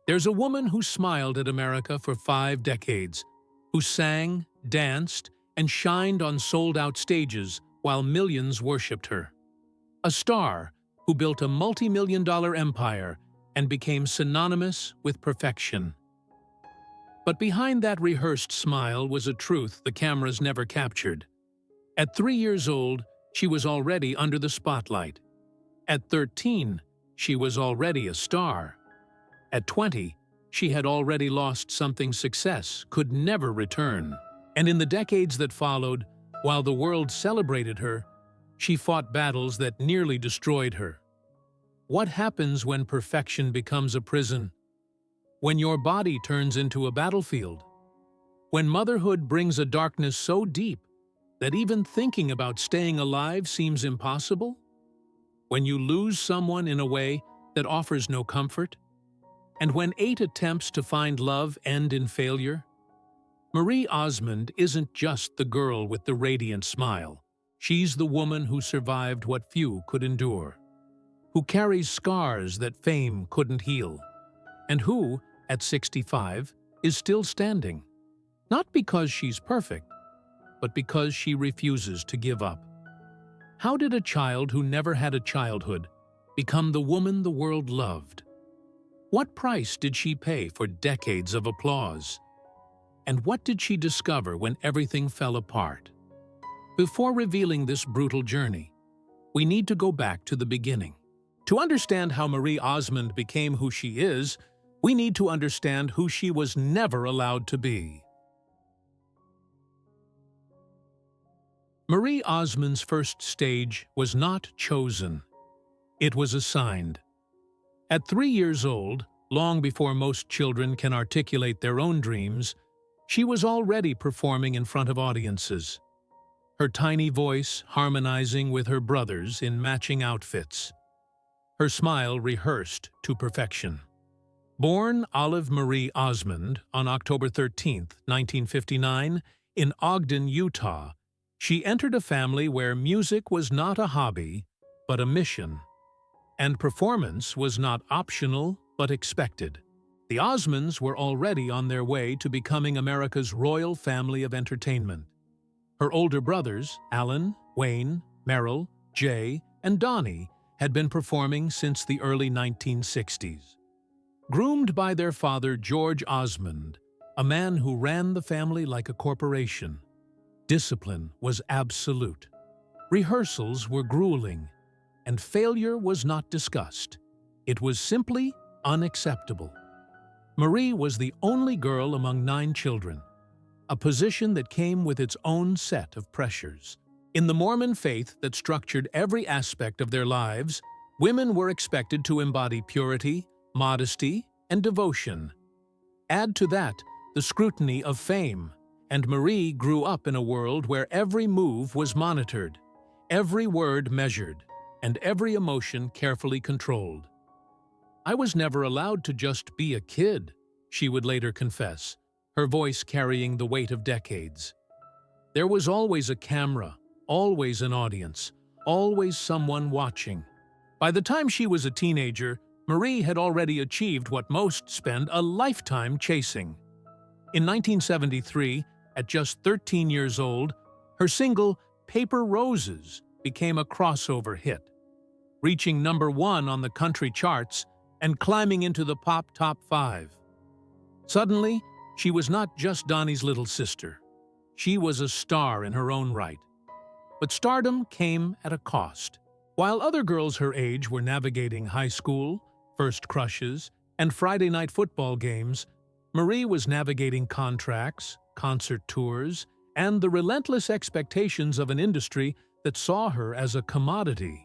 There's a woman who smiled at America for 5 decades, who sang, danced, and shined on sold-out stages while millions worshipped her. A star who built a multi-million-dollar empire and became synonymous with perfection. But behind that rehearsed smile was a truth the cameras never captured. At 3 years old, she was already under the spotlight. At 13, she was already a star. At 20, she had already lost something success could never return. And in the decades that followed, while the world celebrated her, she fought battles that nearly destroyed her. What happens when perfection becomes a prison? When your body turns into a battlefield? When motherhood brings a darkness so deep that even thinking about staying alive seems impossible? When you lose someone in a way that offers no comfort? And when 8 attempts to find love end in failure? Marie Osmond isn't just the girl with the radiant smile. She's the woman who survived what few could endure, who carries scars that fame couldn't heal, and who, at 65, is still standing. Not because she's perfect, but because she refuses to give up. How did a child who never had a childhood become the woman the world loved? What price did she pay for decades of applause? And what did she discover when everything fell apart? Before revealing this brutal journey, we need to go back to the beginning. To understand how Marie Osmond became who she is, we need to understand who she was never allowed to be. Marie Osmond's first stage was not chosen. It was assigned. At 3 years old, long before most children can articulate their own dreams, she was already performing in front of audiences, her tiny voice harmonizing with her brothers in matching outfits, her smile rehearsed to perfection. Born Olive Marie Osmond on October 13, 1959, in Ogden, Utah, she entered a family where music was not a hobby, but a mission, and performance was not optional, but expected. The Osmonds were already on their way to becoming America's royal family of entertainment. Her older brothers, Alan, Wayne, Merrill, Jay, and Donnie, had been performing since the early 1960s. Groomed by their father, George Osmond, a man who ran the family like a corporation, discipline was absolute. Rehearsals were grueling, and failure was not discussed. It was simply unacceptable. Marie was the only girl among 9 children, a position that came with its own set of pressures. In the Mormon faith that structured every aspect of their lives, women were expected to embody purity, modesty, and devotion. Add to that the scrutiny of fame, and Marie grew up in a world where every move was monitored, every word measured, and every emotion carefully controlled. "I was never allowed to just be a kid," she would later confess, her voice carrying the weight of decades. There was always a camera, always an audience, always someone watching. By the time she was a teenager, Marie had already achieved what most spend a lifetime chasing. In 1973, at just 13 years old, her single "Paper Roses" became a crossover hit, reaching #1 on the country charts and climbing into the pop top 5. Suddenly, she was not just Donnie's little sister. She was a star in her own right. But stardom came at a cost. While other girls her age were navigating high school, first crushes, and Friday night football games, Marie was navigating contracts, concert tours, and the relentless expectations of an industry that saw her as a commodity.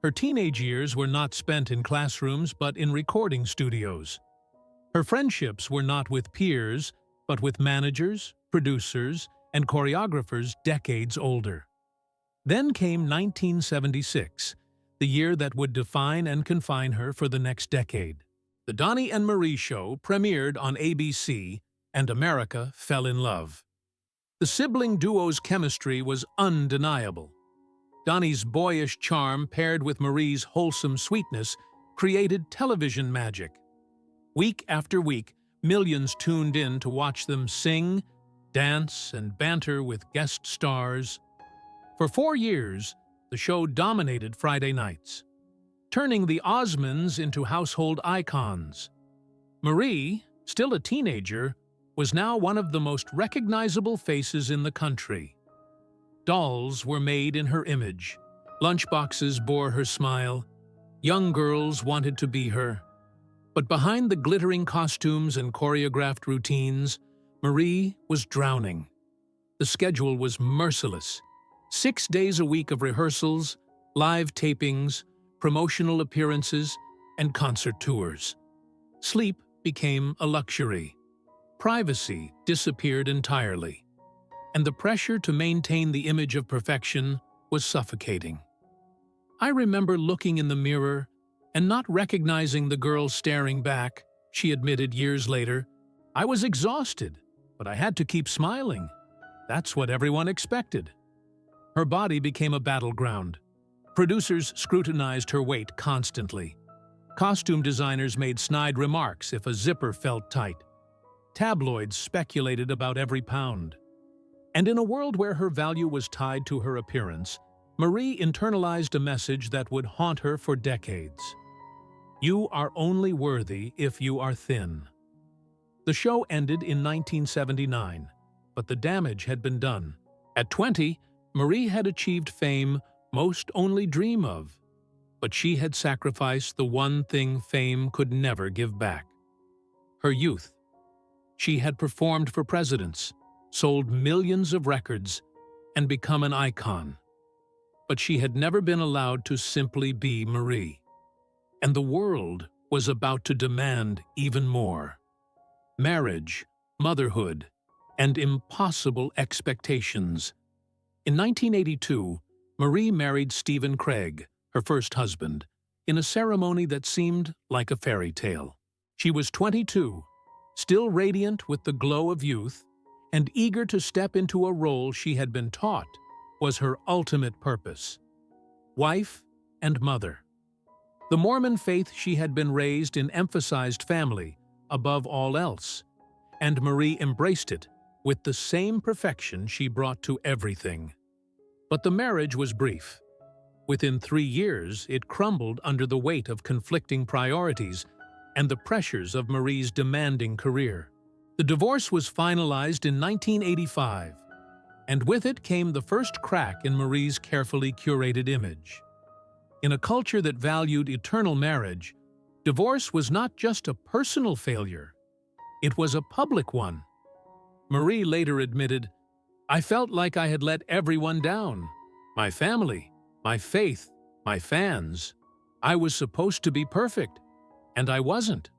Her teenage years were not spent in classrooms but in recording studios. Her friendships were not with peers, but with managers, producers, and choreographers decades older. Then came 1976, the year that would define and confine her for the next decade. The Donnie and Marie show premiered on ABC, and America fell in love. The sibling duo's chemistry was undeniable. Donnie's boyish charm paired with Marie's wholesome sweetness created television magic. Week after week, millions tuned in to watch them sing, dance, and banter with guest stars. For 4 years, the show dominated Friday nights, turning the Osmonds into household icons. Marie, still a teenager, was now one of the most recognizable faces in the country. Dolls were made in her image. Lunchboxes bore her smile. Young girls wanted to be her. But behind the glittering costumes and choreographed routines, Marie was drowning. The schedule was merciless. 6 days a week of rehearsals, live tapings, promotional appearances, and concert tours. Sleep became a luxury. Privacy disappeared entirely, and the pressure to maintain the image of perfection was suffocating. I remember looking in the mirror and not recognizing the girl staring back. She admitted years later, "I was exhausted, but I had to keep smiling. That's what everyone expected." Her body became a battleground. Producers scrutinized her weight constantly. Costume designers made snide remarks if a zipper felt tight. Tabloids speculated about every pound. And in a world where her value was tied to her appearance, Marie internalized a message that would haunt her for decades. You are only worthy if you are thin. The show ended in 1979, but the damage had been done. At 20, Marie had achieved fame most only dream of, but she had sacrificed the one thing fame could never give back: her youth. She had performed for presidents, sold millions of records, and become an icon. But she had never been allowed to simply be Marie. And the world was about to demand even more. Marriage, motherhood, and impossible expectations. In 1982, Marie married Stephen Craig, her first husband, in a ceremony that seemed like a fairy tale. She was 22, still radiant with the glow of youth, and eager to step into a role she had been taught was her ultimate purpose: wife and mother. The Mormon faith she had been raised in emphasized family above all else, and Marie embraced it with the same perfection she brought to everything. But the marriage was brief. Within 3 years, it crumbled under the weight of conflicting priorities and the pressures of Marie's demanding career. The divorce was finalized in 1985, and with it came the first crack in Marie's carefully curated image. In a culture that valued eternal marriage, divorce was not just a personal failure, it was a public one. Marie later admitted, "I felt like I had let everyone down. My family, my faith, my fans. I was supposed to be perfect, and I wasn't."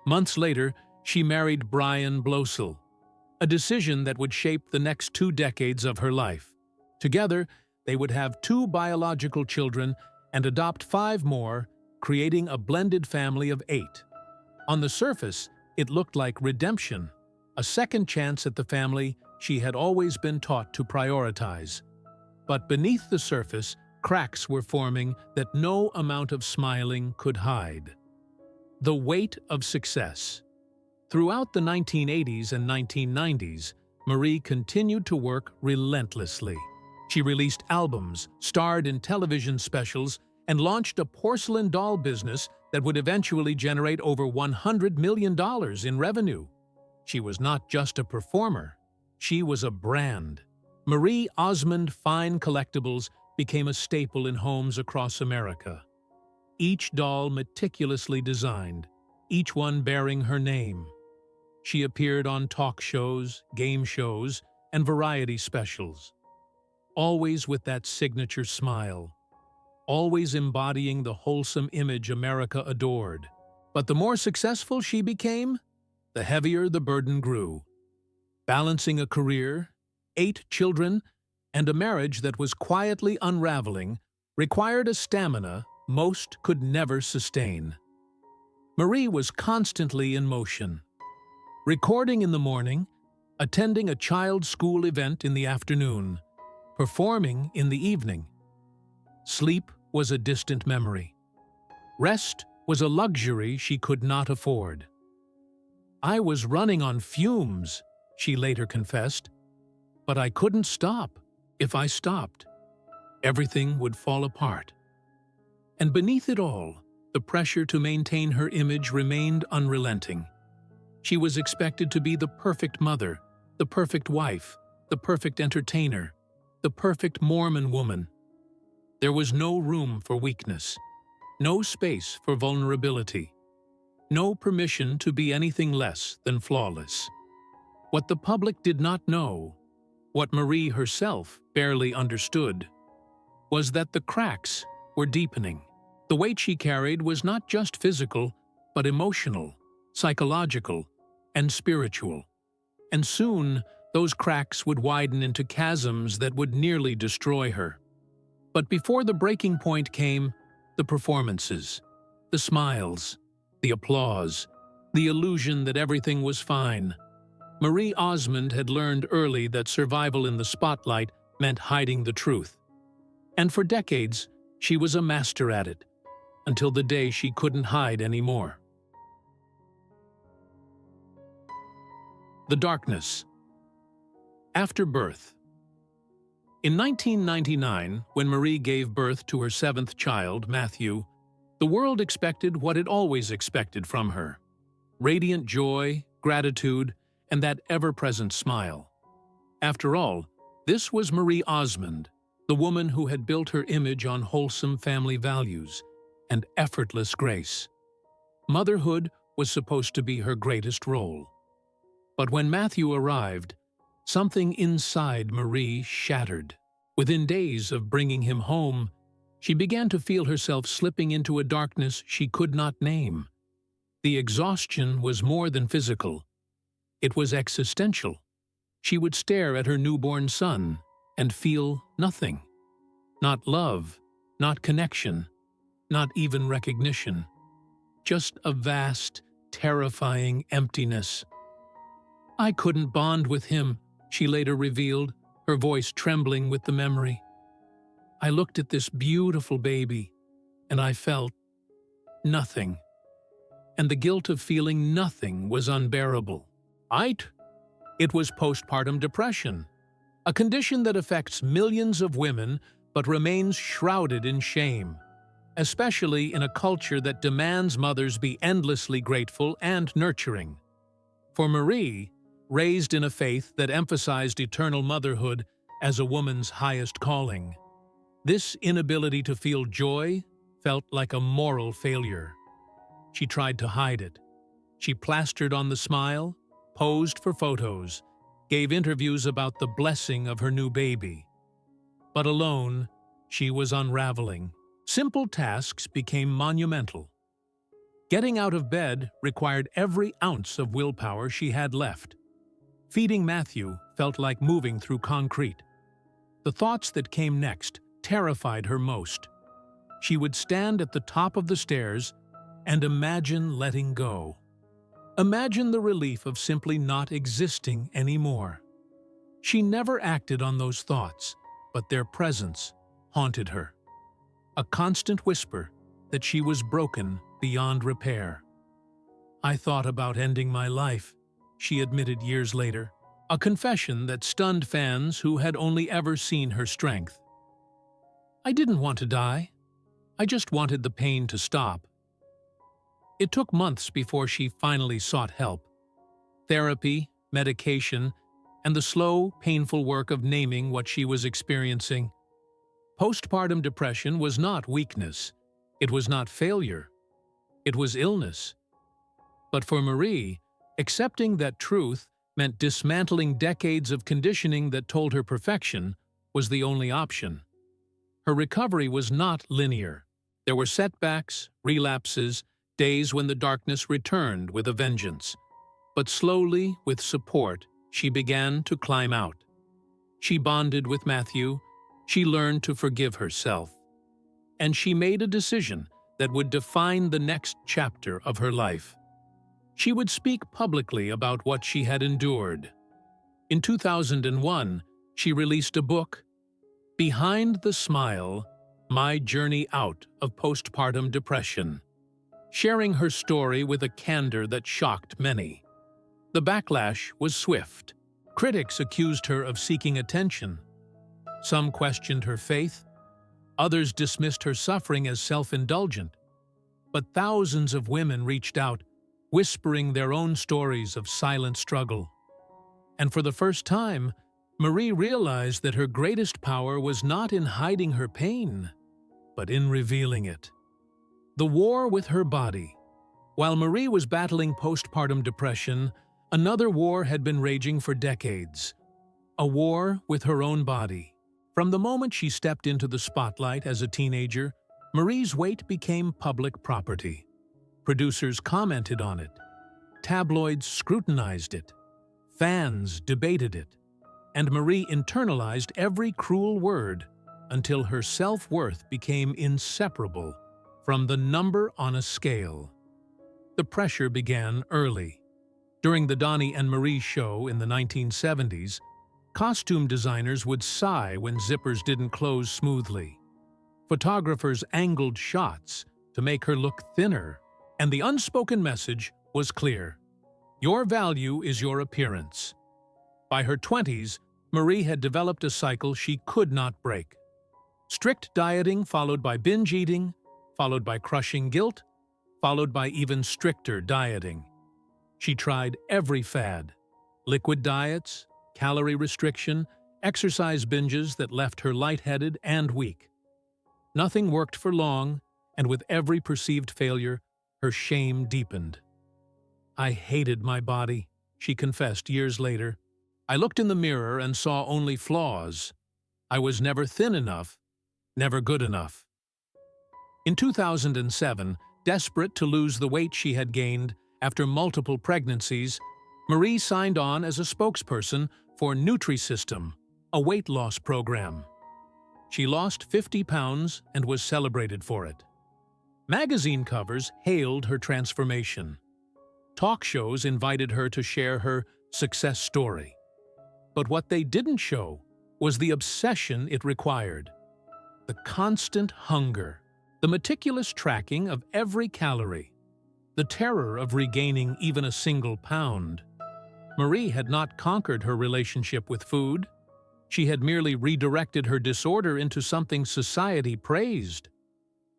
Months later, she married Brian Blosel, a decision that would shape the next 2 decades of her life. Together, they would have 2 biological children and adopt 5 more, creating a blended family of 8. On the surface, it looked like redemption, a second chance at the family she had always been taught to prioritize. But beneath the surface, cracks were forming that no amount of smiling could hide. The weight of success. Throughout the 1980s and 1990s, Marie continued to work relentlessly. She released albums, starred in television specials, and launched a porcelain doll business that would eventually generate over $100 million in revenue. She was not just a performer, she was a brand. Marie Osmond fine collectibles became a staple in homes across America. Each doll meticulously designed, each one bearing her name. She appeared on talk shows, game shows, and variety specials, always with that signature smile, always embodying the wholesome image America adored. But the more successful she became, the heavier the burden grew. Balancing a career, 8 children, and a marriage that was quietly unraveling required a stamina most could never sustain. Marie was constantly in motion. Recording in the morning, attending a child's school event in the afternoon, performing in the evening. Sleep was a distant memory. Rest was a luxury she could not afford. "I was running on fumes," she later confessed, "but I couldn't stop. If I stopped, everything would fall apart." And beneath it all, the pressure to maintain her image remained unrelenting. She was expected to be the perfect mother, the perfect wife, the perfect entertainer, the perfect Mormon woman. There was no room for weakness, no space for vulnerability, no permission to be anything less than flawless. What the public did not know, what Marie herself barely understood, was that the cracks were deepening. The weight she carried was not just physical, but emotional, psychological, and spiritual. And soon, those cracks would widen into chasms that would nearly destroy her. But before the breaking point came, the performances, the smiles, the applause, the illusion that everything was fine. Marie Osmond had learned early that survival in the spotlight meant hiding the truth. And for decades, she was a master at it, until the day she couldn't hide anymore. The darkness. After birth. In 1999, when Marie gave birth to her seventh child, Matthew, the world expected what it always expected from her: radiant joy, gratitude, and that ever-present smile. After all, this was Marie Osmond, the woman who had built her image on wholesome family values and effortless grace. Motherhood was supposed to be her greatest role. But when Matthew arrived, something inside Marie shattered. Within days of bringing him home, she began to feel herself slipping into a darkness she could not name. The exhaustion was more than physical. It was existential. She would stare at her newborn son and feel nothing. Not love, not connection, not even recognition. Just a vast, terrifying emptiness. "I couldn't bond with him," she later revealed, her voice trembling with the memory. "I looked at this beautiful baby, and I felt nothing. And the guilt of feeling nothing was unbearable." It was postpartum depression, a condition that affects millions of women but remains shrouded in shame, especially in a culture that demands mothers be endlessly grateful and nurturing. For Marie, raised in a faith that emphasized eternal motherhood as a woman's highest calling, this inability to feel joy felt like a moral failure. She tried to hide it. She plastered on the smile, posed for photos, gave interviews about the blessing of her new baby. But alone, she was unraveling. Simple tasks became monumental. Getting out of bed required every ounce of willpower she had left. Feeding Matthew felt like moving through concrete. The thoughts that came next terrified her most. She would stand at the top of the stairs and imagine letting go. Imagine the relief of simply not existing anymore. She never acted on those thoughts, but their presence haunted her. A constant whisper that she was broken beyond repair. "I thought about ending my life," she admitted years later, a confession that stunned fans who had only ever seen her strength. "I didn't want to die. I just wanted the pain to stop." It took months before she finally sought help. Therapy, medication, and the slow, painful work of naming what she was experiencing. Postpartum depression was not weakness. It was not failure. It was illness. But for Marie, accepting that truth meant dismantling decades of conditioning that told her perfection was the only option. Her recovery was not linear. There were setbacks, relapses, days when the darkness returned with a vengeance. But slowly, with support, she began to climb out. She bonded with Matthew. She learned to forgive herself. And she made a decision that would define the next chapter of her life. She would speak publicly about what she had endured. In 2001, she released a book, Behind the Smile: My Journey Out of Postpartum Depression. sharing her story with a candor that shocked many. The backlash was swift. Critics accused her of seeking attention. Some questioned her faith. Others dismissed her suffering as self-indulgent. But thousands of women reached out, whispering their own stories of silent struggle. And for the first time, Marie realized that her greatest power was not in hiding her pain, but in revealing it. The war with her body. While Marie was battling postpartum depression, another war had been raging for decades. A war with her own body. From the moment she stepped into the spotlight as a teenager, Marie's weight became public property. Producers commented on it. Tabloids scrutinized it. Fans debated it. And Marie internalized every cruel word until her self-worth became inseparable from the number on a scale. The pressure began early. During the Donnie and Marie show in the 1970s, costume designers would sigh when zippers didn't close smoothly. Photographers angled shots to make her look thinner, and the unspoken message was clear. Your value is your appearance. By her 20s, Marie had developed a cycle she could not break. Strict dieting followed by binge eating, followed by crushing guilt, followed by even stricter dieting. She tried every fad: liquid diets, calorie restriction, exercise binges that left her lightheaded and weak. Nothing worked for long, and with every perceived failure, her shame deepened. I hated my body, she confessed years later. I looked in the mirror and saw only flaws. I was never thin enough, never good enough. In 2007, desperate to lose the weight she had gained after multiple pregnancies, Marie signed on as a spokesperson for Nutrisystem, a weight loss program. She lost 50 pounds and was celebrated for it. Magazine covers hailed her transformation. Talk shows invited her to share her success story. But what they didn't show was the obsession it required. The constant hunger, the meticulous tracking of every calorie, the terror of regaining even a single pound. Marie had not conquered her relationship with food. She had merely redirected her disorder into something society praised.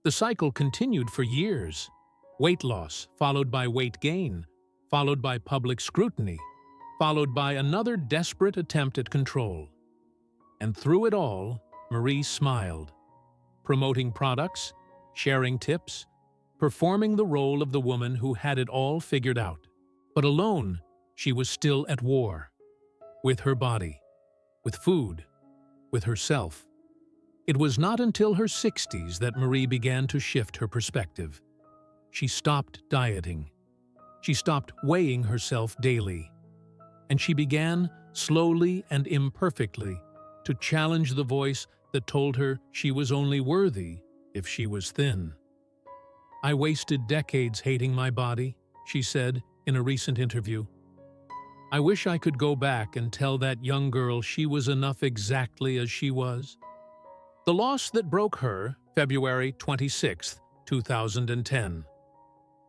The cycle continued for years. Weight loss, followed by weight gain, followed by public scrutiny, followed by another desperate attempt at control. And through it all, Marie smiled, promoting products, sharing tips, performing the role of the woman who had it all figured out. But alone, she was still at war. With her body, with food, with herself. It was not until her 60s that Marie began to shift her perspective. She stopped dieting. She stopped weighing herself daily. And she began, slowly and imperfectly, to challenge the voice that told her she was only worthy if she was thin. I wasted decades hating my body, she said in a recent interview. I wish I could go back and tell that young girl she was enough exactly as she was. The loss that broke her, February 26, 2010.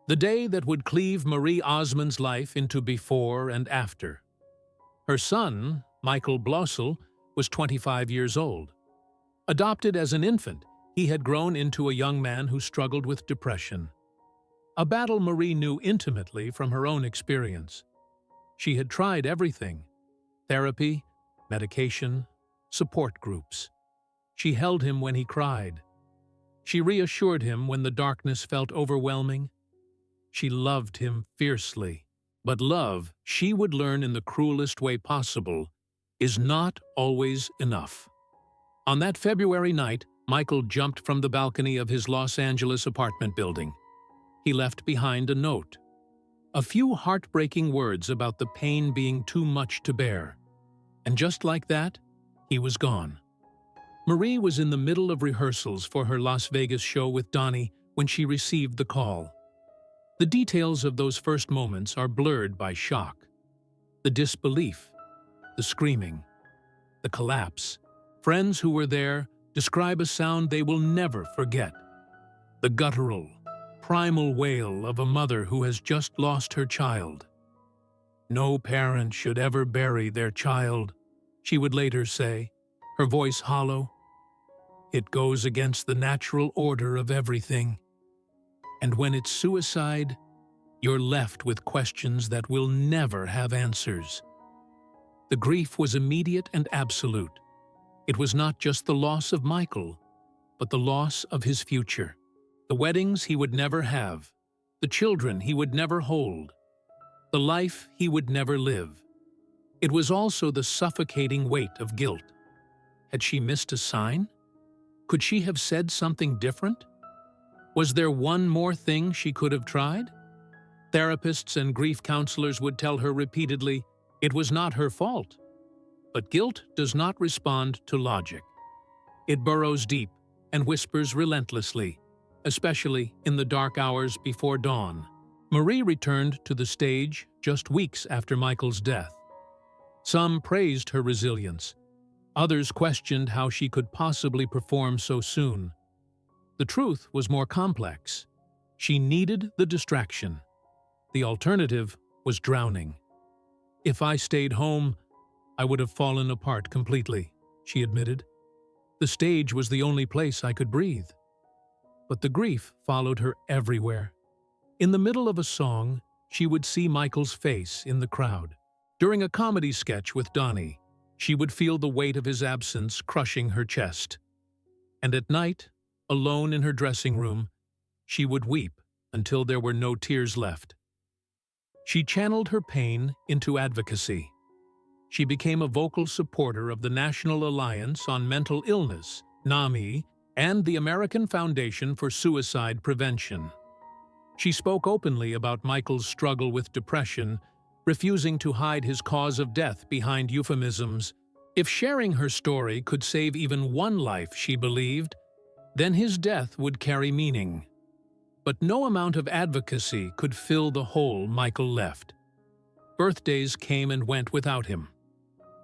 The day that would cleave Marie Osmond's life into before and after. Her son, Michael Blossel, was 25 years old. Adopted as an infant, he had grown into a young man who struggled with depression. A battle Marie knew intimately from her own experience. She had tried everything: therapy, medication, support groups. She held him when he cried. She reassured him when the darkness felt overwhelming. She loved him fiercely. But love, she would learn in the cruelest way possible, is not always enough. On that February night, Michael jumped from the balcony of his Los Angeles apartment building. He left behind a note. A few heartbreaking words about the pain being too much to bear. And just like that, he was gone. Marie was in the middle of rehearsals for her Las Vegas show with Donnie when she received the call. The details of those first moments are blurred by shock. The disbelief, the screaming, the collapse. Friends who were there describe a sound they will never forget. The guttural, primal wail of a mother who has just lost her child. "No parent should ever bury their child," she would later say, her voice hollow. "It goes against the natural order of everything. And when it's suicide, you're left with questions that will never have answers." The grief was immediate and absolute. It was not just the loss of Michael, but the loss of his future. The weddings he would never have, the children he would never hold, the life he would never live. It was also the suffocating weight of guilt. Had she missed a sign? Could she have said something different? Was there one more thing she could have tried? Therapists and grief counselors would tell her repeatedly it was not her fault. But guilt does not respond to logic. It burrows deep and whispers relentlessly, especially in the dark hours before dawn. Marie returned to the stage just weeks after Michael's death. Some praised her resilience. Others questioned how she could possibly perform so soon. The truth was more complex. She needed the distraction. The alternative was drowning. "If I stayed home, I would have fallen apart completely," she admitted. "The stage was the only place I could breathe." But the grief followed her everywhere. In the middle of a song, she would see Michael's face in the crowd. During a comedy sketch with Donnie, she would feel the weight of his absence crushing her chest. And at night, alone in her dressing room, she would weep until there were no tears left. She channeled her pain into advocacy. She became a vocal supporter of the National Alliance on Mental Illness, NAMI, and the American Foundation for Suicide Prevention. She spoke openly about Michael's struggle with depression, refusing to hide his cause of death behind euphemisms. If sharing her story could save even one life, she believed, then his death would carry meaning. But no amount of advocacy could fill the hole Michael left. Birthdays came and went without him.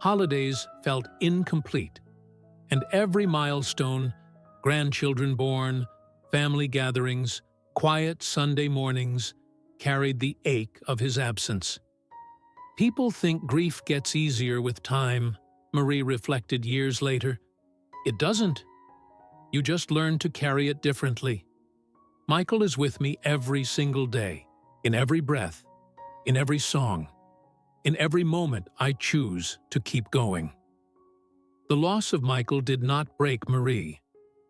Holidays felt incomplete. And every milestone, grandchildren born, family gatherings, quiet Sunday mornings, carried the ache of his absence. "People think grief gets easier with time," Marie reflected years later. "It doesn't. You just learn to carry it differently. Michael is with me every single day, in every breath, in every song, in every moment I choose to keep going." The loss of Michael did not break Marie,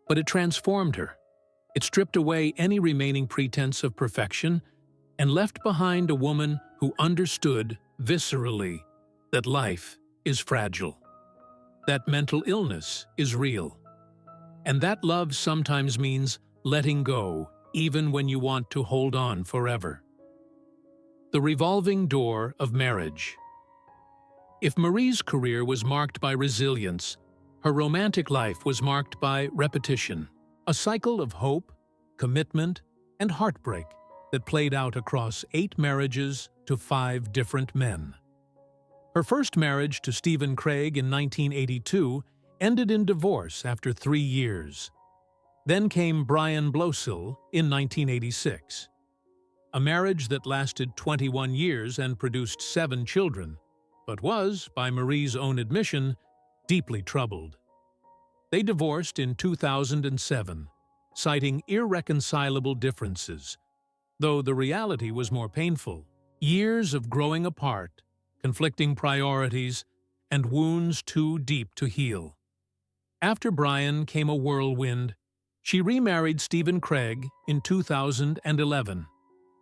but it transformed her. It stripped away any remaining pretense of perfection and left behind a woman who understood viscerally that life is fragile, that mental illness is real, and that love sometimes means letting go even when you want to hold on forever. The revolving door of marriage. If Marie's career was marked by resilience, her romantic life was marked by repetition, a cycle of hope, commitment, and heartbreak that played out across 8 marriages to 5 different men. Her first marriage to Stephen Craig in 1982 ended in divorce after 3 years. Then came Brian Blosil in 1986. A marriage that lasted 21 years and produced 7 children, but was, by Marie's own admission, deeply troubled. They divorced in 2007, citing irreconcilable differences, though the reality was more painful. Years of growing apart, conflicting priorities, and wounds too deep to heal. After Brian came a whirlwind. She remarried Stephen Craig in 2011,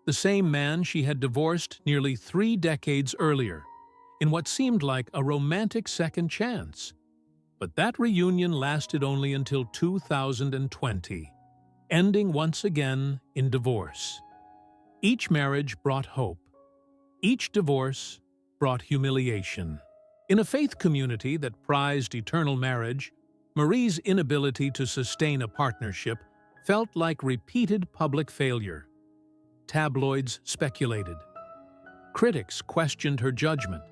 the same man she had divorced nearly 3 decades earlier, in what seemed like a romantic second chance. But that reunion lasted only until 2020, ending once again in divorce. Each marriage brought hope. Each divorce brought humiliation. In a faith community that prized eternal marriage, Marie's inability to sustain a partnership felt like repeated public failure. Tabloids speculated. Critics questioned her judgment.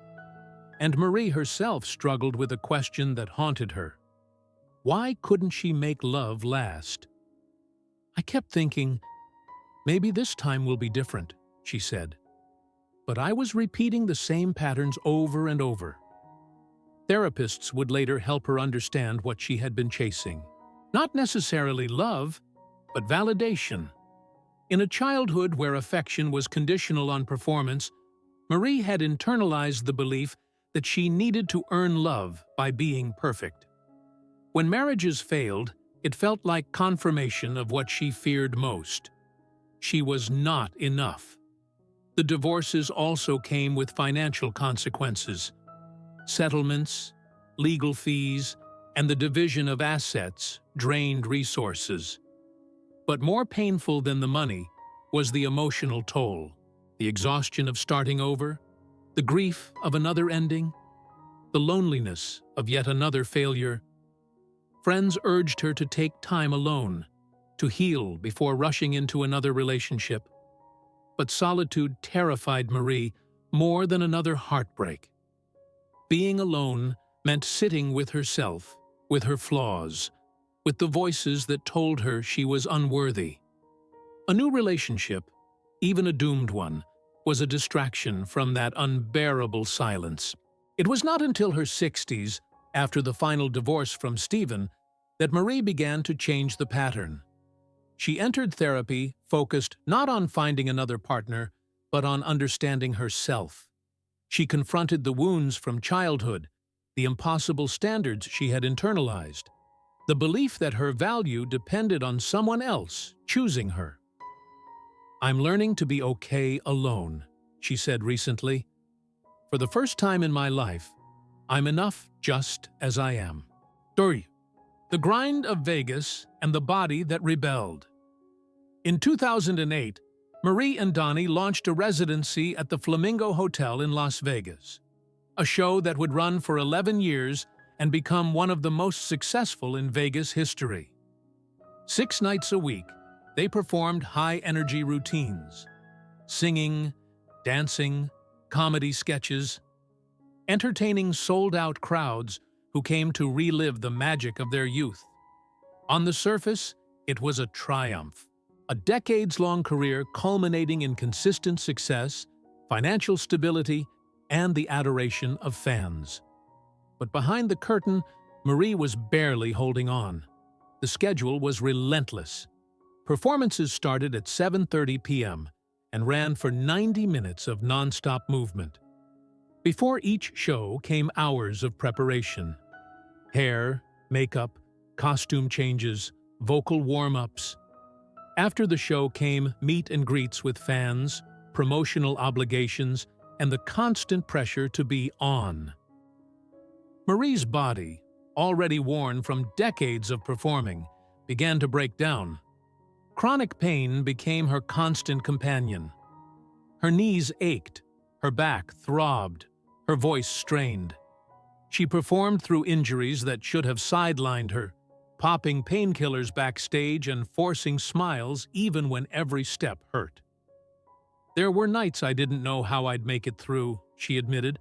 And Marie herself struggled with a question that haunted her. Why couldn't she make love last? I kept thinking, Maybe this time will be different, she said. But I was repeating the same patterns over and over. Therapists would later help her understand what she had been chasing. Not necessarily love, but validation. In a childhood where affection was conditional on performance, Marie had internalized the belief that she needed to earn love by being perfect. When marriages failed, it felt like confirmation of what she feared most. She was not enough. The divorces also came with financial consequences. Settlements, legal fees, and the division of assets drained resources. But more painful than the money was the emotional toll, the exhaustion of starting over, the grief of another ending, the loneliness of yet another failure. Friends urged her to take time alone, to heal before rushing into another relationship. But solitude terrified Marie more than another heartbreak. Being alone meant sitting with herself, with her flaws, with the voices that told her she was unworthy. A new relationship, even a doomed one, was a distraction from that unbearable silence. It was not until her 60s, after the final divorce from Stephen, that Marie began to change the pattern. She entered therapy focused not on finding another partner, but on understanding herself. She confronted the wounds from childhood, the impossible standards she had internalized, the belief that her value depended on someone else choosing her. "I'm learning to be okay alone," she said recently. "For the first time in my life, I'm enough just as I am." Story: The Grind of Vegas and the Body That Rebelled. In 2008, Marie and Donnie launched a residency at the Flamingo Hotel in Las Vegas, a show that would run for 11 years and become one of the most successful in Vegas history. 6 nights a week, they performed high-energy routines, singing, dancing, comedy sketches, entertaining sold-out crowds who came to relive the magic of their youth. On the surface, it was a triumph, a decades-long career culminating in consistent success, financial stability, and the adoration of fans. But behind the curtain, Marie was barely holding on. The schedule was relentless. Performances started at 7:30 p.m. and ran for 90 minutes of non-stop movement. Before each show came hours of preparation. Hair, makeup, costume changes, vocal warm-ups. After the show came meet and greets with fans, promotional obligations, and the constant pressure to be on. Marie's body, already worn from decades of performing, began to break down. Chronic pain became her constant companion. Her knees ached, her back throbbed, her voice strained. She performed through injuries that should have sidelined her, popping painkillers backstage and forcing smiles even when every step hurt. "There were nights I didn't know how I'd make it through," she admitted.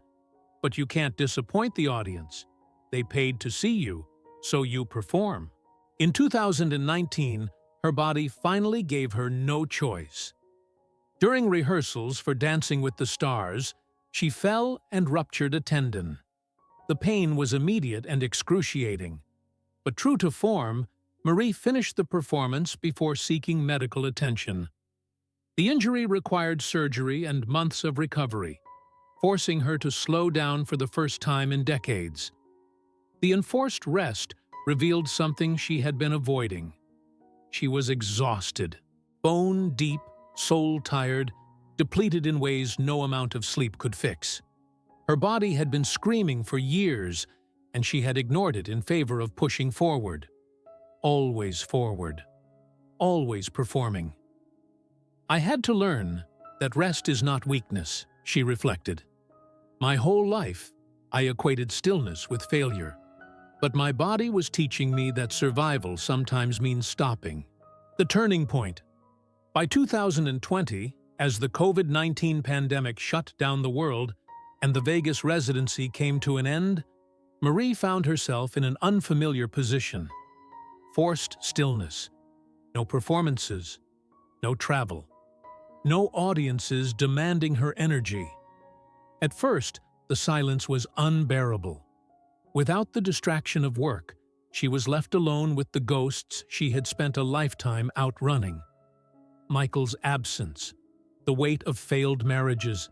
"But you can't disappoint the audience. They paid to see you, so you perform." In 2019, her body finally gave her no choice. During rehearsals for Dancing with the Stars, she fell and ruptured a tendon. The pain was immediate and excruciating. But true to form, Marie finished the performance before seeking medical attention. The injury required surgery and months of recovery, forcing her to slow down for the first time in decades. The enforced rest revealed something she had been avoiding. She was exhausted, bone-deep, soul-tired, depleted in ways no amount of sleep could fix. Her body had been screaming for years, and she had ignored it in favor of pushing forward. Always forward. Always performing. "I had to learn that rest is not weakness," she reflected. "My whole life, I equated stillness with failure. But my body was teaching me that survival sometimes means stopping." The turning point. By 2020, as the COVID-19 pandemic shut down the world and the Vegas residency came to an end, Marie found herself in an unfamiliar position. Forced stillness. No performances. No travel. no audiences demanding her energy. At first, the silence was unbearable. Without the distraction of work, she was left alone with the ghosts she had spent a lifetime outrunning. Michael's absence, the weight of failed marriages,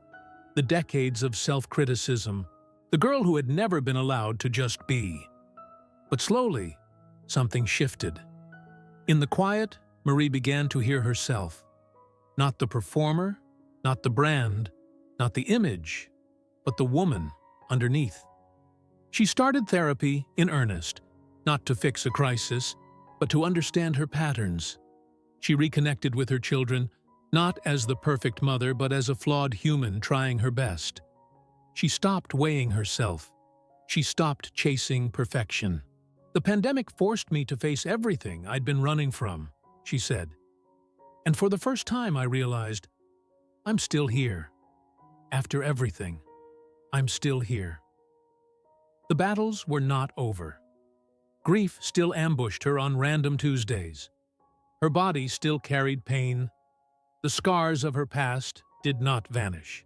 the decades of self-criticism, the girl who had never been allowed to just be. But slowly, something shifted. In the quiet, Marie began to hear herself. Not the performer, not the brand, not the image, but the woman underneath. She started therapy in earnest, not to fix a crisis, but to understand her patterns. She reconnected with her children, not as the perfect mother, but as a flawed human trying her best. She stopped weighing herself. She stopped chasing perfection. "The pandemic forced me to face everything I'd been running from," she said. "And for the first time I realized, I'm still here. After everything, I'm still here." The battles were not over. Grief still ambushed her on random Tuesdays. Her body still carried pain. The scars of her past did not vanish.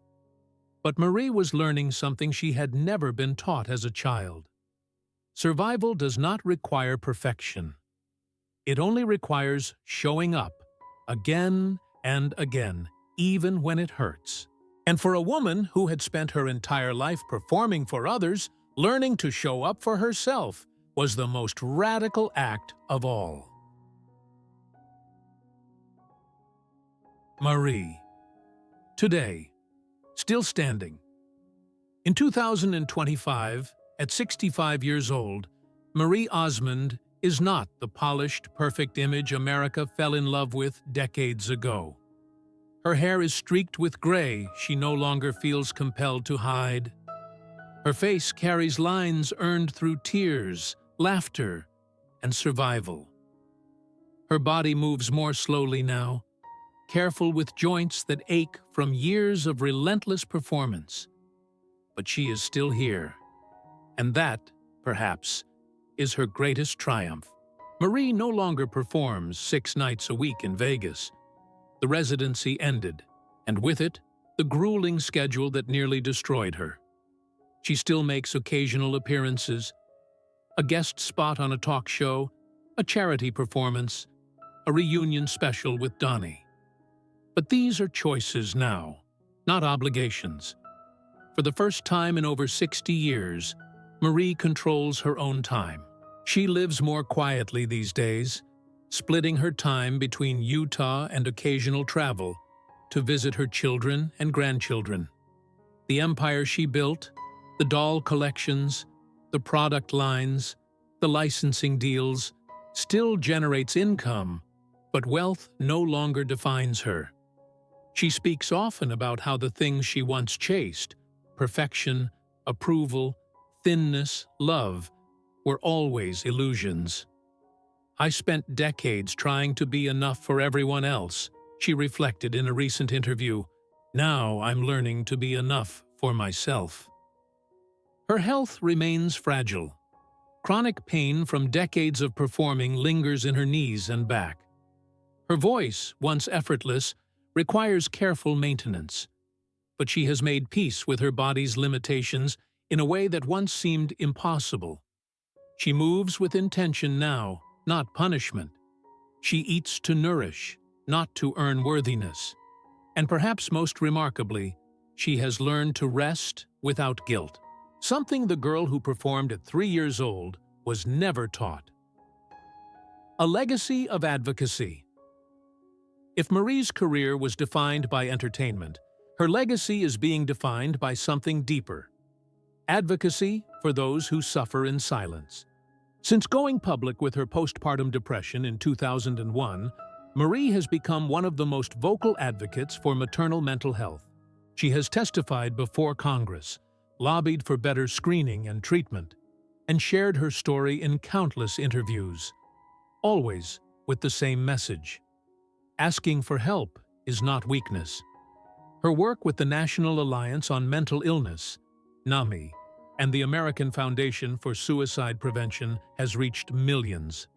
But Marie was learning something she had never been taught as a child. Survival does not require perfection. It only requires showing up again and again, even when it hurts. And for a woman who had spent her entire life performing for others, learning to show up for herself was the most radical act of all. Marie. Today, still standing. In 2025, at 65 years old, Marie Osmond is not the polished, perfect image America fell in love with decades ago. Her hair is streaked with gray she no longer feels compelled to hide. Her face carries lines earned through tears, laughter, and survival. Her body moves more slowly now, careful with joints that ache from years of relentless performance. But she is still here, and that, perhaps, is her greatest triumph. Marie no longer performs 6 nights a week in Vegas. The residency ended, and with it, the grueling schedule that nearly destroyed her. She still makes occasional appearances, a guest spot on a talk show, a charity performance, a reunion special with Donnie. But these are choices now, not obligations. For the first time in over 60 years, Marie controls her own time. She lives more quietly these days, splitting her time between Utah and occasional travel to visit her children and grandchildren. The empire she built, the doll collections, the product lines, the licensing deals, still generates income, but wealth no longer defines her. She speaks often about how the things she once chased, perfection, approval, thinness, love, were always illusions. "I spent decades trying to be enough for everyone else," she reflected in a recent interview. "Now I'm learning to be enough for myself." Her health remains fragile. Chronic pain from decades of performing lingers in her knees and back. Her voice, once effortless, requires careful maintenance. But she has made peace with her body's limitations in a way that once seemed impossible. She moves with intention now, not punishment. She eats to nourish, not to earn worthiness. And perhaps most remarkably, she has learned to rest without guilt. Something the girl who performed at 3 years old was never taught. A legacy of advocacy. If Marie's career was defined by entertainment, her legacy is being defined by something deeper. Advocacy for those who suffer in silence. Since going public with her postpartum depression in 2001, Marie has become one of the most vocal advocates for maternal mental health. She has testified before Congress, lobbied for better screening and treatment, and shared her story in countless interviews, always with the same message. Asking for help is not weakness. Her work with the National Alliance on Mental Illness, NAMI, and the American Foundation for Suicide Prevention has reached millions.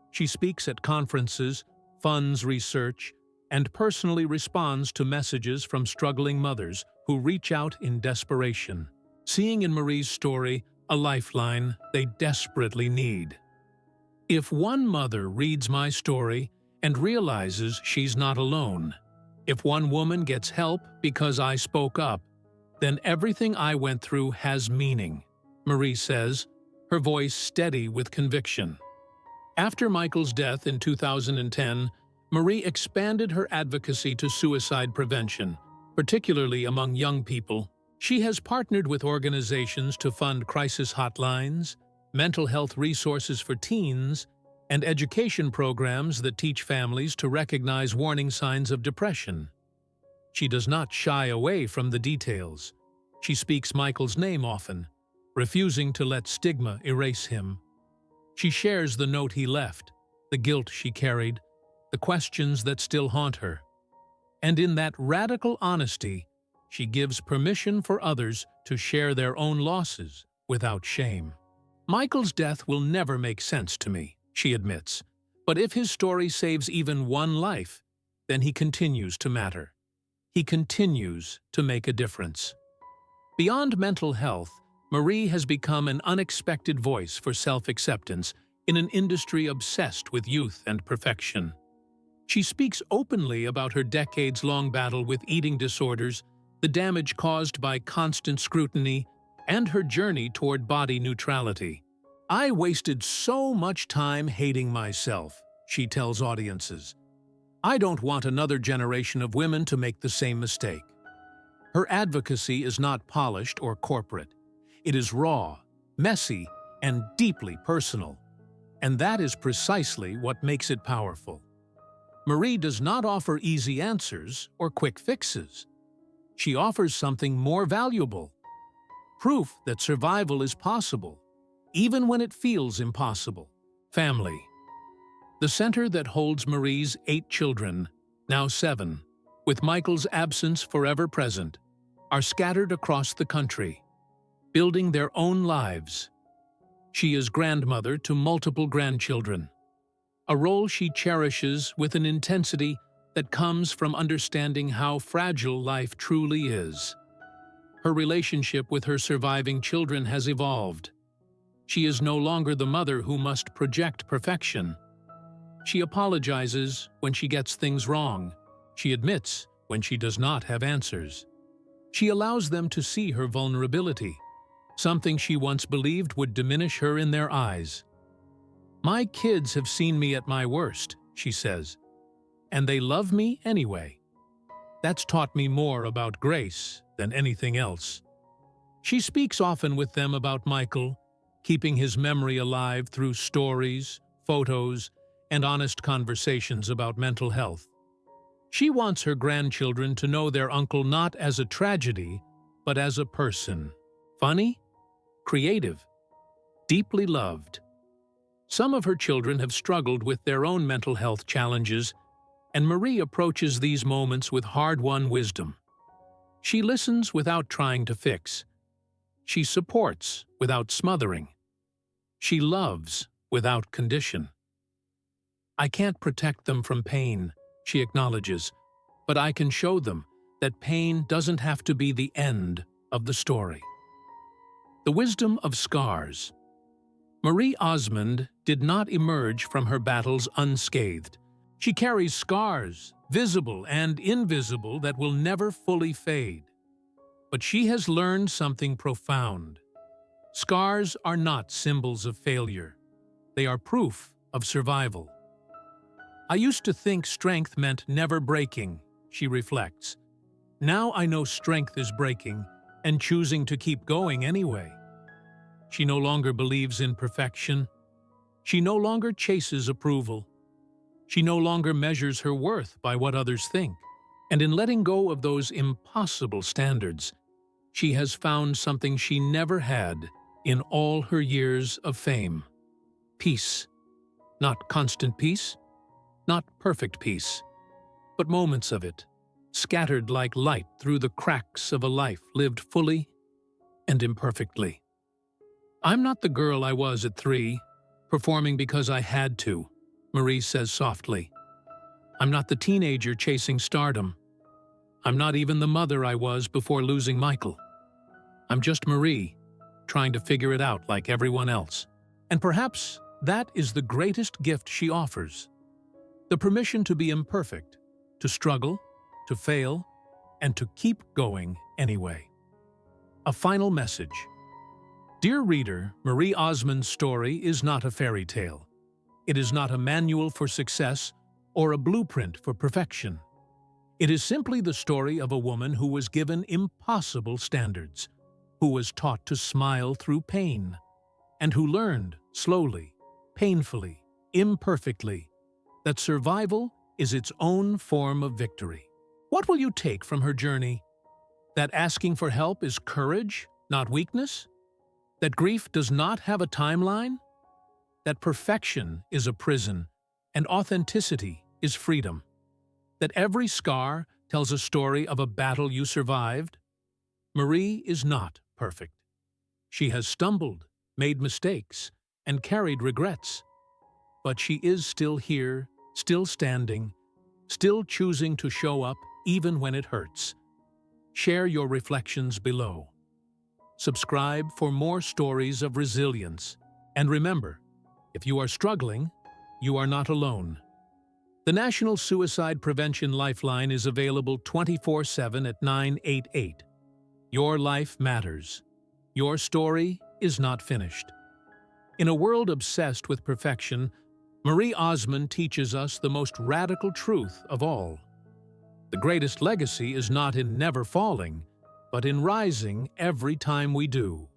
She speaks at conferences, funds research, and personally responds to messages from struggling mothers who reach out in desperation, seeing in Marie's story a lifeline they desperately need. If one mother reads my story and realizes she's not alone, if one woman gets help because I spoke up, then everything I went through has meaning, Marie says, her voice steady with conviction. After Michael's death in 2010, Marie expanded her advocacy to suicide prevention, particularly among young people. She has partnered with organizations to fund crisis hotlines, mental health resources for teens, and education programs that teach families to recognize warning signs of depression. She does not shy away from the details. She speaks Michael's name often, refusing to let stigma erase him. She shares the note he left, the guilt she carried, the questions that still haunt her. And in that radical honesty, she gives permission for others to share their own losses without shame. Michael's death will never make sense to me, she admits, but if his story saves even one life, then he continues to matter. He continues to make a difference. Beyond mental health, Marie has become an unexpected voice for self-acceptance in an industry obsessed with youth and perfection. She speaks openly about her decades-long battle with eating disorders, the damage caused by constant scrutiny, and her journey toward body neutrality. "I wasted so much time hating myself," she tells audiences. "I don't want another generation of women to make the same mistake." Her advocacy is not polished or corporate. It is raw, messy, and deeply personal. And that is precisely what makes it powerful. Marie does not offer easy answers or quick fixes. She offers something more valuable: proof that survival is possible, even when it feels impossible. Family. The center that holds Marie's 8 children, now 7, with Michael's absence forever present, are scattered across the country, building their own lives. She is grandmother to multiple grandchildren, a role she cherishes with an intensity that comes from understanding how fragile life truly is. Her relationship with her surviving children has evolved. She is no longer the mother who must project perfection. She apologizes when she gets things wrong. She admits when she does not have answers. She allows them to see her vulnerability, something she once believed would diminish her in their eyes. "My kids have seen me at my worst," she says, "and they love me anyway. That's taught me more about grace than anything else." She speaks often with them about Michael, keeping his memory alive through stories, photos, and honest conversations about mental health. She wants her grandchildren to know their uncle not as a tragedy, but as a person. Funny, creative, deeply loved. Some of her children have struggled with their own mental health challenges, and Marie approaches these moments with hard-won wisdom. She listens without trying to fix. She supports without smothering. She loves without condition. "I can't protect them from pain," she acknowledges, "but I can show them that pain doesn't have to be the end of the story." The wisdom of scars. Marie Osmond did not emerge from her battles unscathed. She carries scars, visible and invisible, that will never fully fade. But she has learned something profound. Scars are not symbols of failure. They are proof of survival. "I used to think strength meant never breaking," she reflects. "Now I know strength is breaking and choosing to keep going anyway." She no longer believes in perfection. She no longer chases approval. She no longer measures her worth by what others think. And in letting go of those impossible standards, she has found something she never had in all her years of fame: peace. Not constant peace, not perfect peace, but moments of it, scattered like light through the cracks of a life lived fully and imperfectly. "I'm not the girl I was at 3, performing because I had to," Marie says softly. I'm not the teenager chasing stardom. I'm not even the mother I was before losing Michael. I'm just Marie, trying to figure it out like everyone else. And perhaps that is the greatest gift she offers. The permission to be imperfect, to struggle, to fail, and to keep going anyway. A final message. Dear reader, Marie Osmond's story is not a fairy tale. It is not a manual for success or a blueprint for perfection. It is simply the story of a woman who was given impossible standards, who was taught to smile through pain, and who learned slowly, painfully, imperfectly, that survival is its own form of victory. What will you take from her journey? That asking for help is courage, not weakness? That grief does not have a timeline? That perfection is a prison and authenticity is freedom? That every scar tells a story of a battle you survived? Marie is not perfect. She has stumbled, made mistakes, and carried regrets. But she is still here, still standing, still choosing to show up even when it hurts. Share your reflections below. Subscribe for more stories of resilience. And remember, if you are struggling, you are not alone. The National Suicide Prevention Lifeline is available 24/7 at 988. Your life matters. Your story is not finished. In a world obsessed with perfection, Marie Osmond teaches us the most radical truth of all. The greatest legacy is not in never falling, but in rising every time we do.